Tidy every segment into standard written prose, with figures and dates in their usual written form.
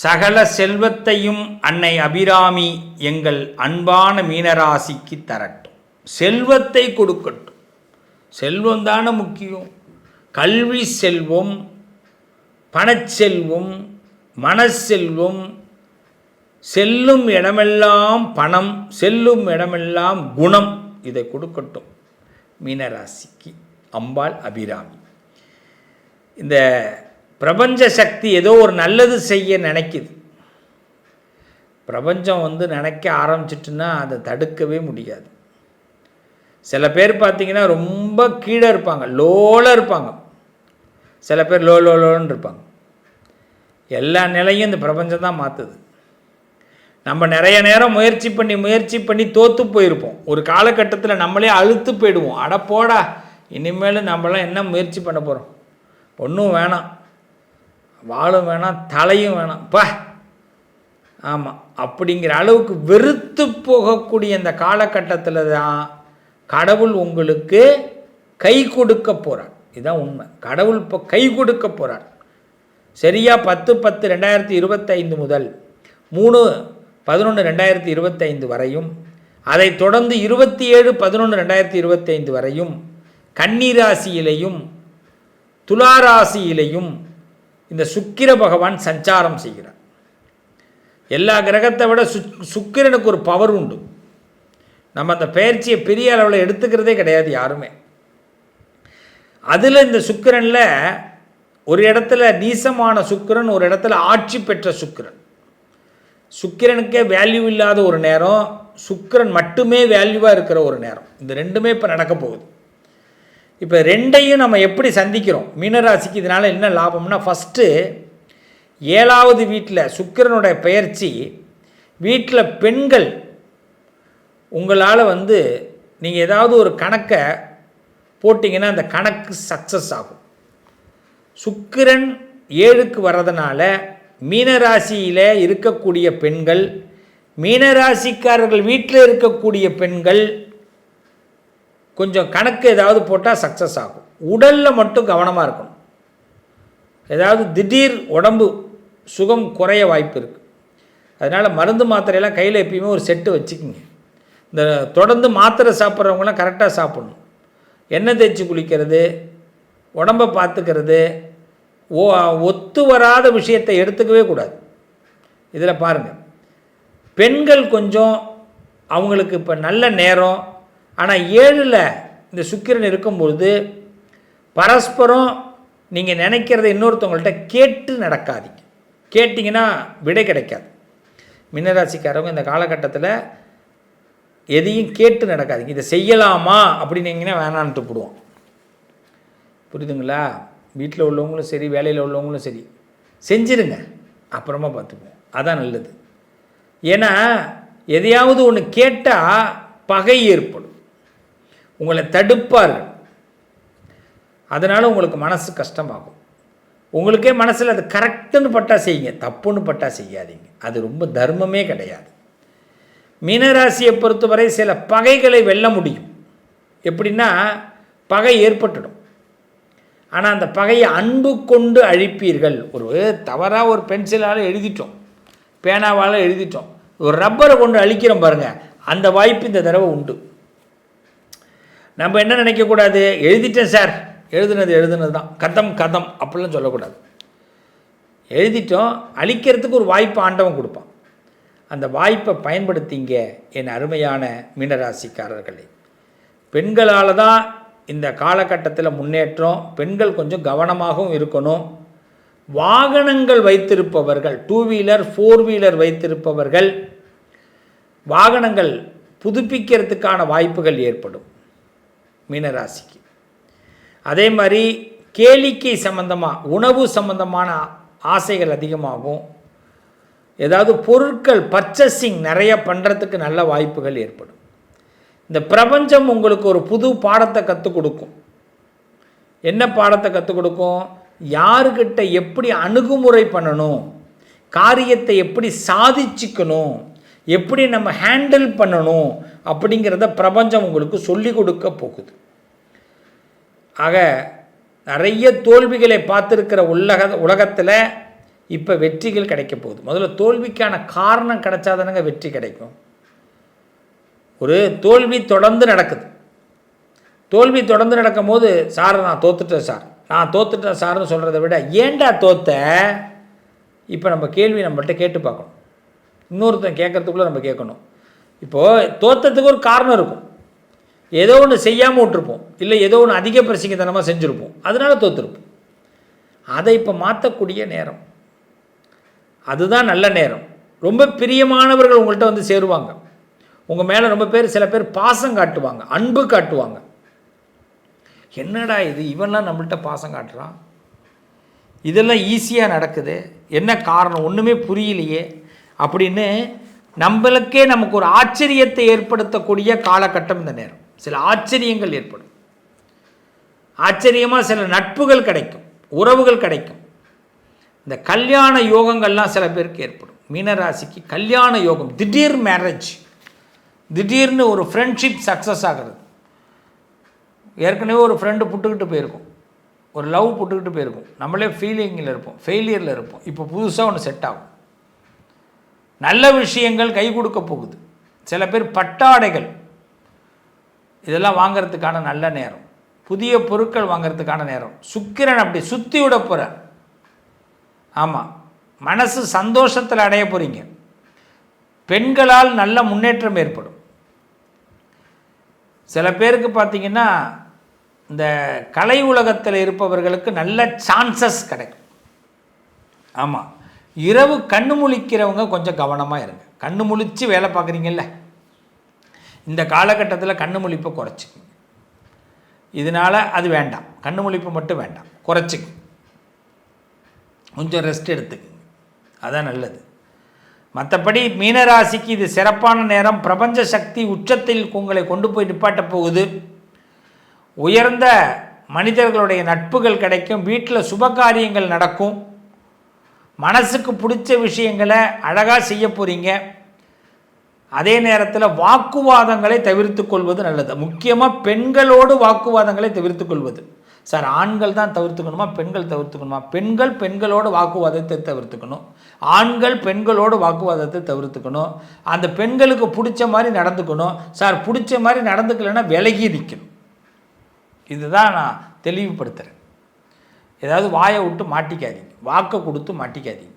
சகல செல்வத்தையும் அன்னை அபிராமி எங்கள் அன்பான மீனராசிக்கு தரட்டும். செல்வத்தை கொடுக்கட்டும். செல்வம் தானே முக்கியம். கல்வி செல்வம், பணச்செல்வம், மனச்செல்வம், செல்லும் இடமெல்லாம் பணம், செல்லும் இடமெல்லாம் குணம், இதை கொடுக்கட்டும் மீனராசிக்கு அம்பாள் அபிராமி. இந்த பிரபஞ்ச சக்தி ஏதோ ஒரு நல்லது செய்ய நினைக்குது. பிரபஞ்சம் நினைக்க ஆரம்பிச்சிட்டுன்னா அதை தடுக்கவே முடியாது. சில பேர் பார்த்திங்கன்னா ரொம்ப கீழே இருப்பாங்க, லோவில் இருப்பாங்க. சில பேர் லோன்னு இருப்பாங்க. எல்லா நிலையும் இந்த பிரபஞ்சம் தான் மாற்றுது. நம்ம நிறைய நேரம் முயற்சி பண்ணி தோற்று போயிருப்போம். ஒரு காலகட்டத்தில் நம்மளே அழுத்து போயிடுவோம். அட போடா, இனிமேல் நம்மளாம் என்ன முயற்சி பண்ண போகிறோம், ஒன்றும் வேணாம், வாழும் வேணாம், தலையும் வேணாம் பா, ஆமாம் அப்படிங்கிற அளவுக்கு வெறுத்து போகக்கூடிய இந்த காலகட்டத்தில் தான் கடவுள் உங்களுக்கு கை கொடுக்க போகிறார். இதுதான் உண்மை. கடவுள் இப்போ கை கொடுக்க போகிறார். சரியாக 10/10/2025 முதல் 3/11/2025 வரையும், அதை தொடர்ந்து 27/11/2025 வரையும் கன்னிராசியிலையும் துளாராசியிலையும் இந்த சுக்கிர பகவான் சஞ்சாரம் செய்கிறார். எல்லா கிரகத்தை விட சுக்கிரனுக்கு ஒரு பவர் உண்டு. நம்ம அந்த பயிற்சியை பெரிய அளவில் எடுத்துக்கிறதே கிடையாது யாருமே. அதில் இந்த சுக்கிரனில் ஒரு இடத்துல நீசமான சுக்கிரன், ஒரு இடத்துல ஆட்சி பெற்ற சுக்கிரன். சுக்கிரனுக்கே வேல்யூ இல்லாத ஒரு நேரம், சுக்கிரன் மட்டுமே வேல்யூவாக இருக்கிற ஒரு நேரம். இந்த ரெண்டுமே இப்போ நடக்க போகுது. இப்போ ரெண்டையும் நம்ம எப்படி சந்திக்கிறோம்? மீனராசிக்கு இதனால் என்ன லாபம்னா, ஃபஸ்ட்டு 7வது வீட்டில் சுக்கிரனுடைய பெயர்ச்சி, வீட்டில் பெண்கள் உங்களால் நீங்கள் ஏதாவது ஒரு கணக்கை போட்டிங்கன்னா அந்த கணக்கு சக்ஸஸ் ஆகும். சுக்கிரன் 7க்கு வர்றதுனால மீனராசியில் இருக்கக்கூடிய பெண்கள், மீனராசிக்காரர்கள் வீட்டில் இருக்கக்கூடிய பெண்கள் கொஞ்சம் கணக்கு ஏதாவது போட்டால் சக்ஸஸ் ஆகும். உடலில் மட்டும் கவனமாக இருக்கணும். ஏதாவது திடீர் உடம்பு சுகம் குறைய வாய்ப்பு இருக்குது. அதனால் மருந்து மாத்திரையெல்லாம் கையில் எப்பயுமே ஒரு செட்டு வச்சுக்கிங்க. இந்த தொடர்ந்து மாத்திரை சாப்பிட்றவங்களாம் கரெக்டாக சாப்பிடணும். எண்ணெய் தேய்ச்சி குளிக்கிறது, உடம்பை பார்த்துக்கிறது, ஒத்து வராத விஷயத்தை எடுத்துக்கவே கூடாது. இதில் பாருங்கள், பெண்கள் கொஞ்சம் அவங்களுக்கு இப்போ நல்ல நேரம். ஆனால் 7ல் இந்த சுக்கிரன் இருக்கும்பொழுது பரஸ்பரம் நீங்கள் நினைக்கிறத இன்னொருத்தவங்கள்ட்ட கேட்டு நடக்காதீங்க. கேட்டிங்கன்னா விடை கிடைக்காது. மீனராசிக்காரவங்க இந்த காலகட்டத்தில் எதையும் கேட்டு நடக்காதீங்க. இதை செய்யலாமா அப்படின்னீங்கன்னா வேணான்ட்டு போடுவோம். புரியுதுங்களா? வீட்டில் உள்ளவங்களும் சரி, வேலையில் உள்ளவங்களும் சரி, செஞ்சிருங்க, அப்புறமா பார்த்துக்குவோம். அதான் நல்லது. ஏன்னா எதையாவது ஒன்று கேட்டால் பகை ஏற்படும், உங்களை தடுப்பார்கள். அதனால் உங்களுக்கு மனசு கஷ்டமாகும். உங்களுக்கே மனசில் அது கரெக்டுன்னு பட்டா செய்யுங்க, தப்புன்னு பட்டா செய்யாதீங்க. அது ரொம்ப தர்மமே கிடையாது. மீனராசியை பொறுத்தவரை சில பகைகளை வெல்ல முடியும். எப்படின்னா, பகை ஏற்பட்டுடும், ஆனால் அந்த பகையை அன்பு கொண்டு அழிப்பீர்கள். ஒரு தவறாக ஒரு பென்சிலால் எழுதிட்டோம், பேனாவால் எழுதிட்டோம், ஒரு ரப்பரை கொண்டு அழிக்கிறோம் பாருங்கள், அந்த வாய்ப்பு இந்த தடவை உண்டு. நம்ம என்ன நினைக்கக்கூடாது, எழுதிட்டேன் சார், எழுதுனது தான், கதம் அப்படிலாம் சொல்லக்கூடாது. எழுதிட்டோம், அழிக்கிறதுக்கு ஒரு வாய்ப்பு ஆண்டவன் கொடுப்பான். அந்த வாய்ப்பை பயன்படுத்திங்க என் அருமையான மீனராசிக்காரர்களே. பெண்களால் தான் இந்த காலகட்டத்தில் முன்னேற்றம். பெண்கள் கொஞ்சம் கவனமாகவும் இருக்கணும். வாகனங்கள் வைத்திருப்பவர்கள், 2 வீலர் 4 வீலர் வைத்திருப்பவர்கள், வாகனங்கள் புதுப்பிக்கிறதுக்கான வாய்ப்புகள் ஏற்படும் மீனராசிக்கு. அதே மாதிரி கேளிக்கை சம்பந்தமாக, உணவு சம்பந்தமான ஆசைகள் அதிகமாகும். ஏதாவது பொருட்கள் பர்ச்சேசிங் நிறைய பண்ணுறதுக்கு நல்ல வாய்ப்புகள் ஏற்படும். இந்த பிரபஞ்சம் உங்களுக்கு ஒரு புது பாடத்தை கற்றுக் கொடுக்கும். என்ன பாடத்தை கற்றுக் கொடுக்கும்? யாருக்கிட்ட எப்படி அணுகுமுறை பண்ணணும், காரியத்தை எப்படி சாதிச்சுக்கணும், எப்படி நம்ம ஹேண்டில் பண்ணணும் அப்படிங்கிறத பிரபஞ்சம் உங்களுக்கு சொல்லிக் கொடுக்க போகுது. ஆக நிறைய தோல்விகளை பார்த்துருக்கிற உலகத்தில் இப்போ வெற்றிகள் கிடைக்க போகுது. முதல்ல தோல்விக்கான காரணம் கிடைச்சாதானங்க வெற்றி கிடைக்கும். ஒரு தோல்வி தொடர்ந்து நடக்குது. தோல்வி தொடர்ந்து நடக்கும் போது, சார் நான் தோத்துட்டேன் சார்னு சொல்கிறத விட ஏன்டா தோத்த, இப்போ நம்ம கேள்வி நம்மள்கிட்ட கேட்டு பார்க்கணும். இன்னொருத்தன் கேட்குறதுக்குள்ளே நம்ம கேட்கணும். இப்போது தோற்றத்துக்கு ஒரு காரணம் இருக்கும். ஏதோ ஒன்று செய்யாமல் விட்டுருப்போம், இல்லை ஏதோ ஒன்று அதிக பிரசிங்கத்தனமாக செஞ்சுருப்போம், அதனால தோற்றுருப்போம். அதை இப்போ மாற்றக்கூடிய நேரம், அதுதான் நல்ல நேரம். ரொம்ப பிரியமானவர்கள் உங்கள்கிட்ட வந்து சேருவாங்க. உங்கள் மேலே ரொம்ப பேர், சில பேர் பாசம் காட்டுவாங்க, அன்பு காட்டுவாங்க. என்னடா இது, இவன்லாம் நம்மள்கிட்ட பாசம் காட்டுறான், இதெல்லாம் ஈஸியாக நடக்குது, என்ன காரணம் ஒன்றுமே புரியலையே அப்படின்னு நம்மளுக்கே நமக்கு ஒரு ஆச்சரியத்தை ஏற்படுத்தக்கூடிய காலகட்டம் இந்த நேரம். சில ஆச்சரியங்கள் ஏற்படும். ஆச்சரியமாக சில நட்புகள் கிடைக்கும், உறவுகள் கிடைக்கும். இந்த கல்யாண யோகங்கள்லாம் சில பேருக்கு ஏற்படும். மீனராசிக்கு கல்யாண யோகம், திடீர் மேரேஜ், திடீர்னு ஒரு ஃப்ரெண்ட்ஷிப் சக்ஸஸ் ஆகிறது. ஏற்கனவே ஒரு ஃப்ரெண்டு புட்டுக்கிட்டு போயிருக்கும், ஒரு லவ் புட்டுக்கிட்டு போயிருக்கும், நம்மளே ஃபீலிங்கில் இருப்போம், ஃபெயிலியரில் இருப்போம். இப்போ புதுசாக ஒன்று செட் ஆகும், நல்ல விஷயங்கள் கை கொடுக்க போகுது. சில பேர் பட்டாடைகள் இதெல்லாம் வாங்கிறதுக்கான நல்ல நேரம், புதிய பொருட்கள் வாங்கிறதுக்கான நேரம். சுக்கிரன் அப்படி சுற்றி விட போகிறார். ஆமாம், மனசு சந்தோஷத்தில் அடைய போகிறீங்க. பெண்களால் நல்ல முன்னேற்றம் ஏற்படும். சில பேருக்கு பார்த்திங்கன்னா இந்த கலை உலகத்தில் இருப்பவர்களுக்கு நல்ல சான்சஸ் கிடைக்கும். ஆமாம், இரவு கண்ணு முழிக்கிறவங்க கொஞ்சம் கவனமாக இருங்க. கண்ணு முழித்து வேலை பார்க்குறீங்கல்ல, இந்த காலகட்டத்தில் கண்ணு முழிப்பை குறைச்சிக்குங்க. இதனால் அது வேண்டாம், கண்ணு முழிப்பு மட்டும் வேண்டாம், குறைச்சிக்குங்க. கொஞ்சம் ரெஸ்ட் எடுத்துக்குங்க, அதான் நல்லது. மற்றபடி மீனராசிக்கு இது சிறப்பான நேரம். பிரபஞ்ச சக்தி உச்சத்தில் உங்களை கொண்டு போய் நிப்பாட்ட போகுது. உயர்ந்த மனிதர்களுடைய நட்புகள் கிடைக்கும். வீட்டில் சுபகாரியங்கள் நடக்கும். மனசுக்கு பிடிச்ச விஷயங்களை அழகாக செய்ய போகிறீங்க. அதே நேரத்தில் வாக்குவாதங்களை தவிர்த்து கொள்வது நல்லது. முக்கியமாக பெண்களோடு வாக்குவாதங்களை தவிர்த்து கொள்வது. சார் ஆண்கள் தான் தவிர்த்துக்கணுமா, பெண்கள் தவிர்த்துக்கணுமா? பெண்கள் பெண்களோடு வாக்குவாதத்தை தவிர்த்துக்கணும், ஆண்கள் பெண்களோடு வாக்குவாதத்தை தவிர்த்துக்கணும். அந்த பெண்களுக்கு பிடிச்ச மாதிரி நடந்துக்கணும். சார் பிடிச்ச மாதிரி நடந்துக்கலைன்னா விலகி நிற்கணும். இதுதான் நான் தெளிவுபடுத்துகிறேன். ஏதாவது வாயை விட்டு மாட்டிக்காதீங்க, வாக்கை கொடுத்து மாட்டிக்காதீங்க.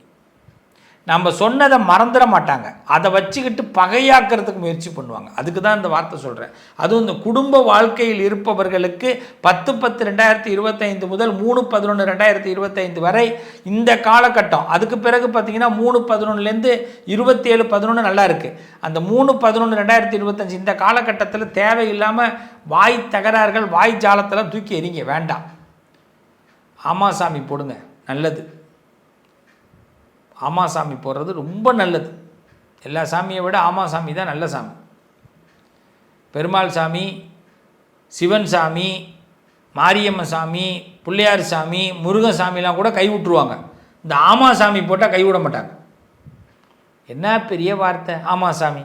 நம்ம சொன்னதை மறந்துட மாட்டாங்க, அதை வச்சுக்கிட்டு பகையாக்கிறதுக்கு முயற்சி பண்ணுவாங்க. அதுக்கு தான் இந்த வார்த்தை சொல்கிறேன். அதுவும் இந்த குடும்ப வாழ்க்கையில் இருப்பவர்களுக்கு 10/10/2025 முதல் 3/11/2025 வரை இந்த காலகட்டம். அதுக்கு பிறகு பார்த்திங்கன்னா 3/11 27/11 நல்லா இருக்குது. அந்த 3/11/2025 இந்த காலகட்டத்தில் தேவையில்லாமல் வாய் தகராறுகள், வாய் ஜாலத்தெல்லாம் தூக்கி எறிங்க, வேண்டாம். ஆமாசாமி போடுங்க, நல்லது. ஆமாசாமி போடுறது ரொம்ப நல்லது. எல்லா சாமியை விட ஆமாசாமி தான் நல்ல சாமி. பெருமாள் சாமி, சிவன் சாமி, மாரியம்மன் சாமி, பிள்ளையார் சாமி, முருகன் சாமிலாம் கூட கை விட்டுருவாங்க. இந்த ஆமாசாமி போட்டால் கைவிட மாட்டாங்க. என்ன பெரிய வார்த்தை, ஆமாசாமி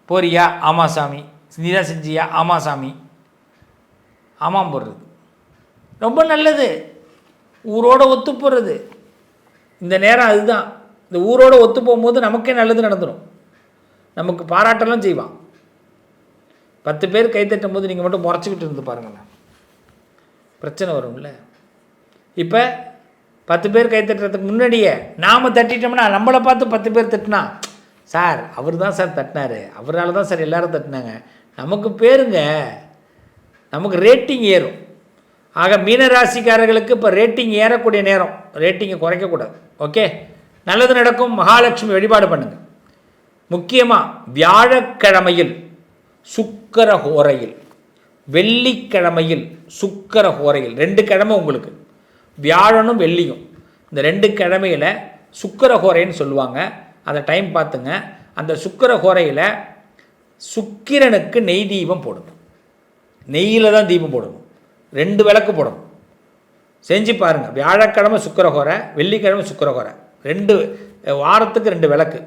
போறியா, ஆமாசாமி நீதான் செஞ்சியா, ஆமாசாமி. ஆமாம் போடுறது ரொம்ப நல்லது. ஊரோடு ஒத்து போடுறது இந்த நேரம். அதுதான், இந்த ஊரோடு ஒத்து போகும்போது நமக்கே நல்லது நடந்துடும். நமக்கு பாராட்டெல்லாம் செய்வான். 10 பேர் கைத்தட்டும் போது நீங்கள் மட்டும் முறைச்சிக்கிட்டு இருந்து பாருங்களேன், பிரச்சனை வரும்ல. இப்போ 10 பேர் கைத்தட்டுறதுக்கு முன்னாடியே நாம் தட்டிட்டோம்னா, நம்மளை பார்த்து 10 பேர் தட்டினா, சார் அவர் தான் சார் தட்டினார், அவரால் தான் சார் எல்லோரும் தட்டினாங்க, நமக்கு பேருங்க, நமக்கு ரேட்டிங் ஏறும். ஆக மீனராசிக்காரர்களுக்கு இப்போ ரேட்டிங் ஏறக்கூடிய நேரம், ரேட்டிங்கை குறைக்கக்கூடாது. ஓகே, நல்லது நடக்கும். மகாலட்சுமி வழிபாடு பண்ணுங்கள். முக்கியமாக வியாழக்கிழமையில் சுக்கிர ஹோரையில், வெள்ளிக்கிழமையில் சுக்கிர ஹோரையில், 2 கிழமை உங்களுக்கு, வியாழனும் வெள்ளியும், இந்த 2 கிழமையில் சுக்கிர ஹோரைன்னு சொல்லுவாங்க. அந்த டைம் பார்த்துங்க. அந்த சுக்கிர ஹோரையில் சுக்கிரனுக்கு நெய் தீபம் போடணும். நெய்யில் தான் தீபம் போடணும். 2 விளக்கு போடணும். செஞ்சு பாருங்கள். வியாழக்கிழமை சுக்கிரஹோரை, வெள்ளிக்கிழமை சுக்கிரஹோரை, 2 வாரத்துக்கு 2 விளக்கு.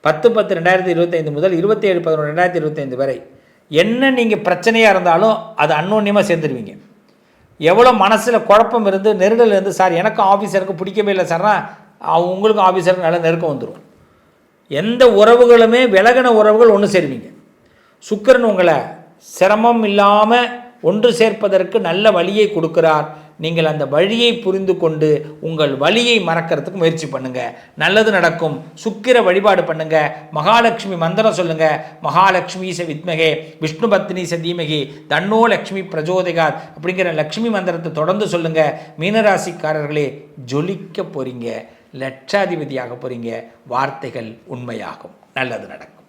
10/10/2025 முதல் 27/11/2025 வரை. என்ன நீங்கள் பிரச்சனையாக இருந்தாலும் அது அன்னோன்யமாக சேர்ந்துருவீங்க. எவ்வளோ மனசில் குழப்பம் இருந்து நெருடல் இருந்து, சார் எனக்கு ஆஃபீஸருக்கு பிடிக்கவே இல்லை சார்னா, உங்களுக்கு ஆஃபீஸருக்கு நல்ல நெருக்கம் வந்துடும். எந்த உறவுகளுமே விலகின உறவுகள் ஒன்று சேருவீங்க. சுக்கிரன் உங்களை சிரமம் இல்லாமல் ஒன்று சேர்ப்பதற்கு நல்ல வழியை கொடுக்கிறார். நீங்கள் அந்த வழியை புரிந்து கொண்டு உங்கள் வழியை மறக்கிறதுக்கு முயற்சி பண்ணுங்கள், நல்லது நடக்கும். சுக்கிர வழிபாடு பண்ணுங்கள். மகாலட்சுமி மந்திரம் சொல்லுங்கள். மகாலட்சுமி ச வித்மகே விஷ்ணு பத்னி ச தீமகி தன்னோ லக்ஷ்மி பிரஜோதிகாத் அப்படிங்கிற லக்ஷ்மி மந்திரத்தை தொடர்ந்து சொல்லுங்கள். மீனராசிக்காரர்களே, ஜொலிக்க போகிறீங்க, லட்சாதிபதியாக போகிறீங்க. வார்த்தைகள் உண்மையாகும். நல்லது நடக்கும்.